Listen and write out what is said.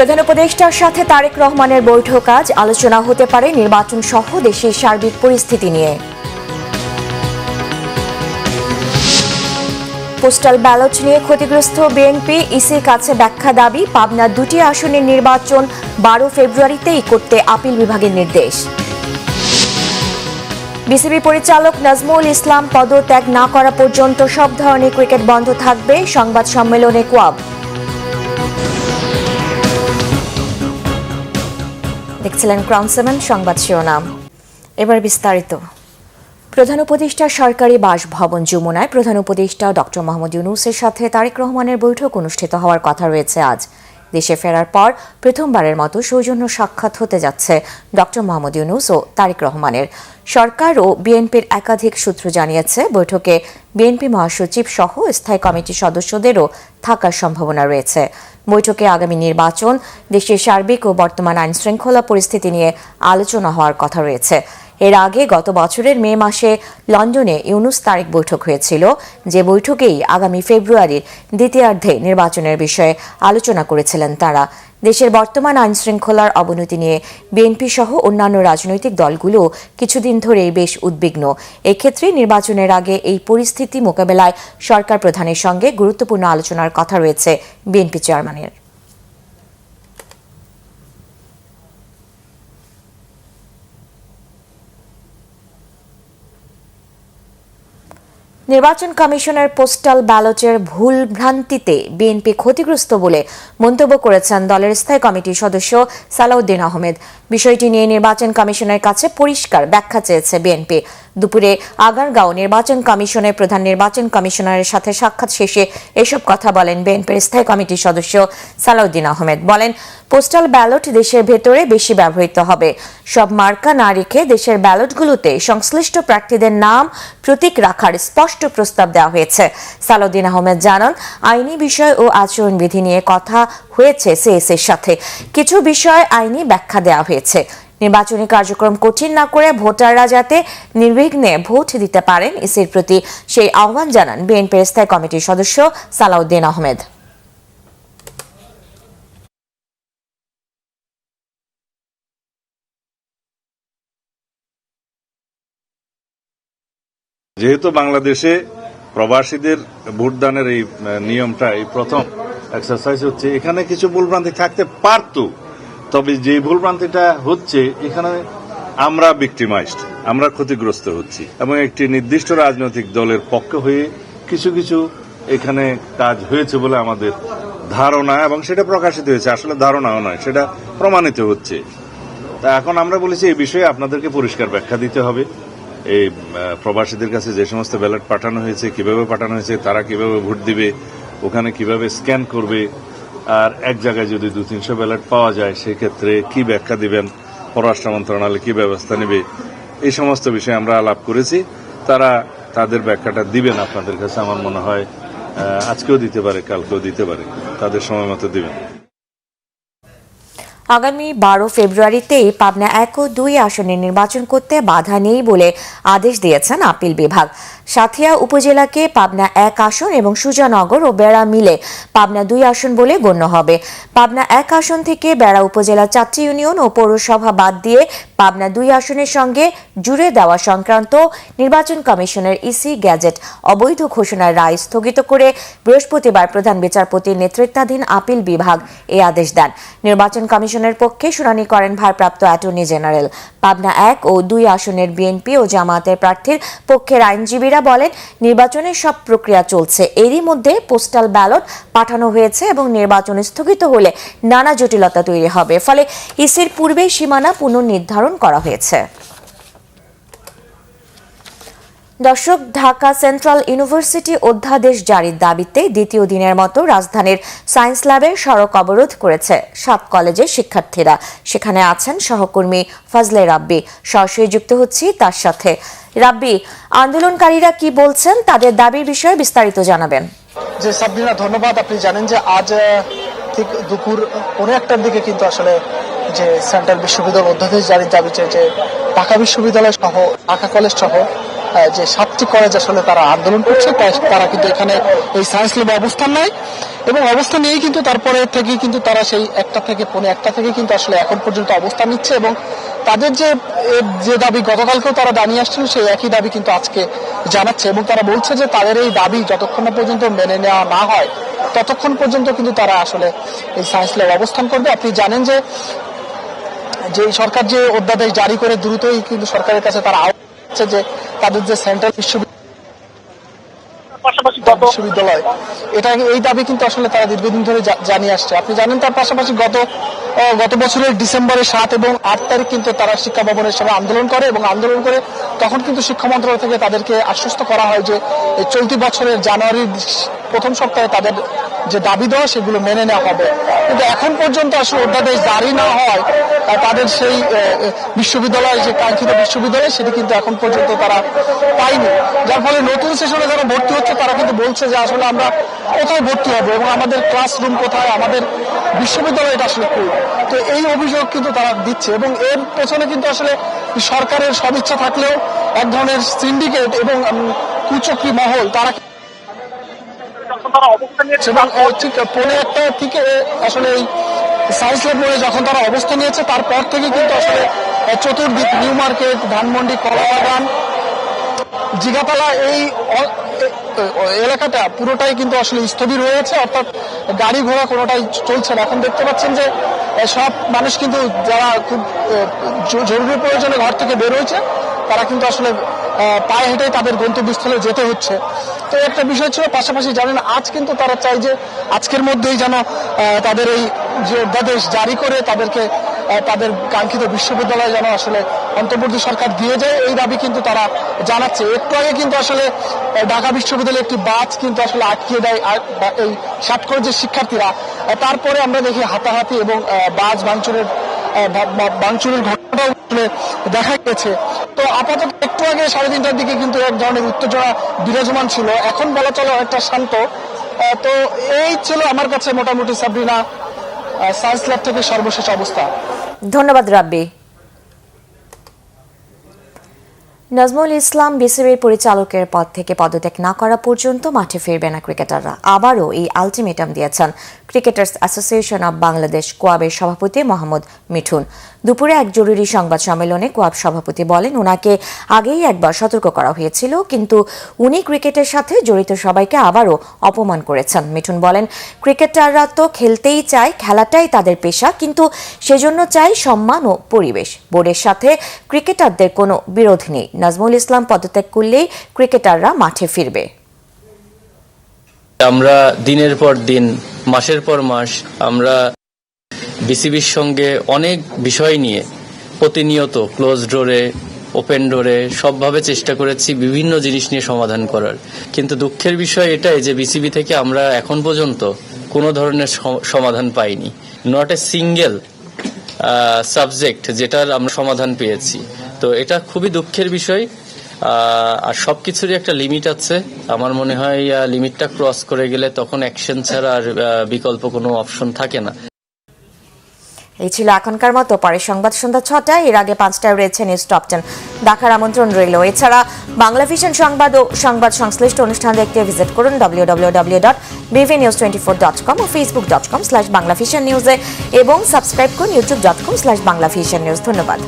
প্রধান উপদেষ্টার সাথে তারেক রহমানের বৈঠক আজ। আলোচনা হতে পারে নির্বাচন সহ দেশের সার্বিক পরিস্থিতি নিয়ে। পোস্টাল ব্যালট নিয়ে ক্ষতিগ্রস্ত বিএনপি, ইসির কাছে ব্যাখ্যা দাবি। পাবনার 2টি আসনের নির্বাচন 12 ফেব্রুয়ারিতেই করতে আপিল বিভাগের নির্দেশ। বিসিবি পরিচালক নাজমুল ইসলাম পদত্যাগ না করা পর্যন্ত সব ধরনের ক্রিকেট বন্ধ থাকবে, সংবাদ সম্মেলনে কোয়াব। দেখছিলেন ক্রাউন 7 সংবাদ শিরোনাম। এবার বিস্তারিত। প্রধান উপদেষ্টা সরকারি বাসভবন যমুনায় প্রধান উপদেষ্টা ডক্টর মোহাম্মদ ইউনূসের সাথে তারেক রহমানের বৈঠক অনুষ্ঠিত হওয়ার কথা রয়েছে আজ। দেশে ফেরার পর প্রথমবারের মতো সৌজন্য সাক্ষাৎ হতে যাচ্ছে ডক্টর মোহাম্মদ ইউনূস ও তারেক রহমানের। সরকার ও বিএনপির একাধিক সূত্র জানিয়েছে, বৈঠকে বিএনপি মহাসচিব সহ স্থায়ী কমিটির সদস্যদেরও থাকার সম্ভাবনা রয়েছে। বৈঠকে আগামী নির্বাচন, দেশের সার্বিক ও বর্তমান আইনশৃঙ্খলা পরিস্থিতি নিয়ে আলোচনা হওয়ার কথা রয়েছে। এর আগে গত বছরের মে মাসে লন্ডনে ইউনূস তারেক বৈঠক হয়েছিল, যে বৈঠকেই আগামী ফেব্রুয়ারির দ্বিতীয়ার্ধে নির্বাচনের বিষয়ে আলোচনা করেছিলেন তারা। দেশের বর্তমান আইনশৃঙ্খলার অবনতি নিয়ে বিএনপি সহ অন্যান্য রাজনৈতিক দলগুলো কিছুদিন ধরেই বেশ উদ্বিগ্ন। এক্ষেত্রে নির্বাচনের আগে এই পরিস্থিতি মোকাবেলায় সরকার প্রধানের সঙ্গে গুরুত্বপূর্ণ আলোচনার কথা রয়েছে বিএনপি চেয়ারম্যানের। নির্বাচন কমিশনের পোস্টাল ব্যালটের ভুল ভ্রান্তিতে বিএনপি ক্ষতিগ্রস্ত বলে মন্তব্য করেছেন দলের স্থায়ী কমিটির সদস্য সালাউদ্দিন আহমেদ। বিষয়টি নিয়ে নির্বাচন কমিশনের কাছে পরিষ্কার ব্যাখ্যা চেয়েছে বিএনপি। দুপুরে আগারগাঁও নির্বাচন কমিশনের প্রধান নির্বাচন কমিশনারের সাথে সাক্ষাৎ শেষে এসব কথা বলেন বিএনপির স্থায়ী কমিটির সদস্য সালাউদ্দিন আহমেদ। বলেন, পোস্টাল ব্যালট দেশের ভেতরে বেশি ব্যবহৃত হবে। সব মার্কা না রেখে দেশের ব্যালটগুলোতে সংশ্লিষ্ট প্রার্থীদের নাম, প্রতীক রাখার স্পষ্ট প্রস্তাব দেওয়া হয়েছে। সালাউদ্দিন আহমেদ জানান, আইনি বিষয় ও আচরণবিধি নিয়ে কথা হয়েছে সিএসের সাথে। কিছু বিষয়ে আইনি ব্যাখ্যা দেওয়া হয়েছে। নির্বাচনী কার্যক্রম কঠিন না করে ভোটাররা যাতে নির্বিঘ্নে ভোট দিতে পারেন, ইসির প্রতি সেই আহ্বান জানান বিএনপির স্থায়ী কমিটির সদস্য সালাউদ্দিন আহমেদ। যেহেতু বাংলাদেশে প্রবাসীদের ভোটদানের এই নিয়মটা এই প্রথম এক্সারসাইজ হচ্ছে, এখানে কিছু ভুলভ্রান্তি থাকতে পারত, তবে যে ভুলভ্রান্তিটা হচ্ছে এখানে আমরা ভিক্টিমাইজড, আমরা ক্ষতিগ্রস্ত হচ্ছি এবং একটি নির্দিষ্ট রাজনৈতিক দলের পক্ষ হয়ে কিছু কিছু এখানে কাজ হয়েছে বলে আমাদের ধারণা, এবং সেটা প্রকাশিত হয়েছে। আসলে ধারণাও নয়, সেটা প্রমাণিত হচ্ছে। তা এখন আমরা বলেছি এই বিষয়ে আপনাদেরকে পরিষ্কার ব্যাখ্যা দিতে হবে। এই প্রবাসীদের কাছে যে সমস্ত ব্যালট পাঠানো হয়েছে, কিভাবে পাঠানো হয়েছে, তারা কিভাবে ভোট দিবে, ওখানে কিভাবে স্ক্যান করবে, আর এক জায়গায় যদি 200-300 ব্যালট পাওয়া যায় সেক্ষেত্রে কি ব্যাখ্যা দিবেন, পররাষ্ট্র মন্ত্রণালয় কি ব্যবস্থা নেবে, এই সমস্ত বিষয়ে আমরা আলাপ করেছি। তারা তাদের ব্যাখ্যাটা দিবেন আপনাদের কাছে। আমার মনে হয় আজকেও দিতে পারে, কালকেও দিতে পারে, তাদের সময় মতো দিবেন। আগামী 12 ফেব্রুয়ারিতেই পাবনা 1 ও 2 আসনে নির্বাচন করতে বাধা নেই বলে আদেশ দিয়েছেন আপিল বিভাগ। সাথিয়া উপজেলাকে পাবনা 1 আসন এবং সুজানগর ও বেড়া মিলে পাবনা 2 আসন বলে গণ্য হবে। পাবনা 1 আসন থেকে বেড়া উপজেলা 4টি ইউনিয়ন ও পৌরসভা বাদ দিয়ে পাবনা 2 আসনের সঙ্গে জুড়ে দেওয়া সংক্রান্ত নির্বাচন কমিশনের ইসি গ্যাজেট অবৈধ ঘোষণার রায় স্থগিত করে বৃহস্পতিবার প্রধান বিচারপতির নেতৃত্বাধীন আপিল বিভাগ এই আদেশ দেন। নির্বাচন কমিশনের পক্ষে শুনানি করেন ভারপ্রাপ্ত অ্যাটর্নি জেনারেল। পাবনা 1 ও 2 আসনের বিএনপি ও জামায়াতের প্রার্থীর পক্ষের আইনজীবীরা বলেন, নির্বাচনের সব প্রক্রিয়া চলছে, এরই মধ্যে পোস্টাল ব্যালট পাঠানো হয়েছে এবং নির্বাচন স্থগিত হলে নানা জটিলতা তৈরি হবে, ফলে ইসির পূর্বে সীমানা পুনর্নির্ধারণ করা হয়েছে। দর্শক, ঢাকা সেন্ট্রাল ইউনিভার্সিটি অধ্যাদেশ জারির দাবিতে দ্বিতীয় দিনের মতো রাজধানীর সায়েন্স ল্যাবের সড়ক অবরোধ করেছে 7 কলেজের শিক্ষার্থীরা। সেখানে আছেন সহকর্মী ফজলে রাব্বি। সরাসরি যুক্ত হচ্ছি তার সাথে। রাব্বি, আন্দোলনকারীরা কি বলছেন, তাদের দাবির বিষয়ে বিস্তারিত জানাবেন। যে সাবরিনা, ধন্যবাদ। আপনি জানেন যে আজ ঠিক দুপুর 1:15টার দিকে কিন্তু আসলে যে সেন্ট্রাল বিশ্ববিদ্যালয় অধ্যাদেশ জারির দাবিতে যে ঢাকা বিশ্ববিদ্যালয় সহ ঢাকা কলেজ সহ যে 7টি কলেজ আসলে তারা আন্দোলন করছে, তারা কিন্তু এখানে এই সায়েন্স ল্যাবে অবস্থান নেয় এবং অবস্থান নিয়েই কিন্তু তারপরে থেকে কিন্তু তারা সেই 1টা থেকে 1:45 থেকে কিন্তু আসলে এখন পর্যন্ত অবস্থান নিচ্ছে এবং তাদের যে দাবি গতকালকেও তারা জানিয়ে আসছিল সেই একই দাবি কিন্তু আজকে জানাচ্ছে এবং তারা বলছে যে তাদের এই দাবি যতক্ষণ না পর্যন্ত মেনে নেওয়া না হয় ততক্ষণ পর্যন্ত কিন্তু তারা আসলে এই সায়েন্স ল্যাবে অবস্থান করবে। আপনি জানেন যে সরকার যে অধ্যাদেশ জারি করে দ্রুতই কিন্তু সরকারের কাছে তারা আহ্বান করছে যে তাদের যে সেন্ট্রাল বিশ্ববিদ্যালয় এই দাবি কিন্তু আসলে তারা দীর্ঘদিন ধরে জানিয়ে আসছে। আপনি জানেন তার পাশাপাশি গত বছরের ডিসেম্বরের 7 এবং 8 তারিখ কিন্তু তারা শিক্ষা ভবনের সামনে আন্দোলন করে এবং আন্দোলন করে তখন কিন্তু শিক্ষা মন্ত্রণালয় থেকে তাদেরকে আশ্বস্ত করা হয় যে এই চলতি বছরের জানুয়ারির প্রথম সপ্তাহে তাদের যে দাবি দেওয়া সেগুলো মেনে নেওয়া হবে, কিন্তু এখন পর্যন্ত আসলে অধ্যাদেশ জারি না হয় তাদের সেই বিশ্ববিদ্যালয় যে কাঙ্ক্ষিত বিশ্ববিদ্যালয় সেটি কিন্তু এখন পর্যন্ত তারা পায়নি, যার ফলে নতুন সেশনে যারা ভর্তি হচ্ছে তারা কিন্তু বলছে যে আসলে আমরা কোথায় ভর্তি হবো এবং আমাদের ক্লাসরুম কোথায়, আমাদের বিশ্ববিদ্যালয়টা আসলে কই। তো এই অভিযোগ কিন্তু তারা দিচ্ছে এবং এর পেছনে কিন্তু আসলে সরকারের সদিচ্ছা থাকলেও এক ধরনের সিন্ডিকেট এবং কুচক্রী মহল তারা এবং ঠিক 1:45 থেকে আসলে এই সায়েন্স ল্যাব মোড়ে যখন তারা অবস্থান নিয়েছে তারপর থেকে কিন্তু আসলে চতুর্দিক নিউ মার্কেট, ধানমন্ডি, কলাবাগান, জিগাতলা এই এলাকাটা পুরোটাই কিন্তু আসলে স্থবির হয়েছে, অর্থাৎ গাড়ি ঘোড়া কোনোটাই চলছে না। এখন দেখতে পাচ্ছেন যে সব মানুষ কিন্তু যারা খুব জরুরি প্রয়োজনে ঘর থেকে বের হয়েছে তারা কিন্তু আসলে পায়ে হেঁটেই তাদের গন্তব্যস্থলে যেতে হচ্ছে। তো একটা বিষয় ছিল, পাশাপাশি জানেন আজ কিন্তু তারা চায় যে আজকের মধ্যেই যেন তাদের এই যে অধ্যাদেশ জারি করে তাদেরকে তাদের কাঙ্ক্ষিত বিশ্ববিদ্যালয় যেন আসলে অন্তর্বর্তী সরকার দিয়ে যায়, এই দাবি কিন্তু তারা জানাচ্ছে। একটু আগে কিন্তু আসলে ঢাকা বিশ্ববিদ্যালয়ের একটি বাস কিন্তু আসলে আটকিয়ে দেয় এই 7 কলেজের শিক্ষার্থীরা, তারপরে আমরা দেখি হাতাহাতি এবং বাস ভাঙচুরের ঘটনাটাও দেখা গেছে। তো আপাতত একটু আগে 3:30টার দিকে কিন্তু এক ধরনের উত্তেজনা বিরাজমান ছিল, এখন বলা চলে অনেকটা শান্ত। তো এই ছিল আমার কাছে মোটামুটি সাবরিনা সায়েন্স ল্যাব থেকে সর্বশেষ অবস্থা। ধন্যবাদ রাব্বি। নাজমুল ইসলাম বিসিবির পরিচালকের পদ থেকে পদত্যাগ না করা পর্যন্ত মাঠে ফিরবে না ক্রিকেটাররা, আবারও এই আলটিমেটাম দিয়েছেন ক্রিকেটার্স অ্যাসোসিয়েশন অব বাংলাদেশ কোয়াবের সভাপতি মোহাম্মদ মিঠুন। দুপুরে এক জরুরি সংবাদ সম্মেলনে কোয়াব সভাপতি বলেন ওনাকে আগেই একবার সতর্ক করা হয়েছিল, কিন্তু উনি ক্রিকেটের সাথে জড়িত সবাইকে আবারও অপমান করেছেন। মিঠুন বলেন ক্রিকেটাররা তো খেলতেই চায়, খেলাটাই তাদের পেশা, কিন্তু সেজন্য চাই সম্মান ও পরিবেশ। বোর্ডের সাথে ক্রিকেটারদের কোনো বিরোধ নেই, নাজমুল ইসলাম পদত্যাগ করলেই ক্রিকেটাররা মাঠে ফিরবে। আমরা দিনের পর দিন, মাসের পর মাস আমরা বিসিবির সঙ্গে অনেক বিষয় নিয়ে প্রতিনিয়ত ক্লোজ ডোরে, ওপেন ডোরে সবভাবে চেষ্টা করেছি বিভিন্ন জিনিস নিয়ে সমাধান করার, কিন্তু দুঃখের বিষয় এটাই যে বিসিবি থেকে আমরা এখন পর্যন্ত কোনো ধরনের সমাধান পাইনি। নট এ সিঙ্গেল সাবজেক্ট যেটার আমরা সমাধান পেয়েছি। তো এটা খুবই দুঃখের বিষয়। আর সবকিছুরই একটা লিমিট আছে, আমার মনে হয় লিমিটটা ক্রস করে গেলে তখন অ্যাকশন ছাড়া আর বিকল্প কোনো অপশন থাকে না। এই ছিল এখনকার মতো, পরে সংবাদ সন্ধ্যা 6টায়, এর আগে 5টায় রয়েছে নিউজ টপ 10 দেখার আমন্ত্রণ রইল। এছাড়া বাংলা ভিশন সংবাদ ও সংবাদ সংশ্লিষ্ট অনুষ্ঠান দেখতে ভিজিট করুন www.bvnews24.com ও facebook.com/banglavisionnews এবং সাবস্ক্রাইব করুন youtube.com/banglavisionnews। ধন্যবাদ।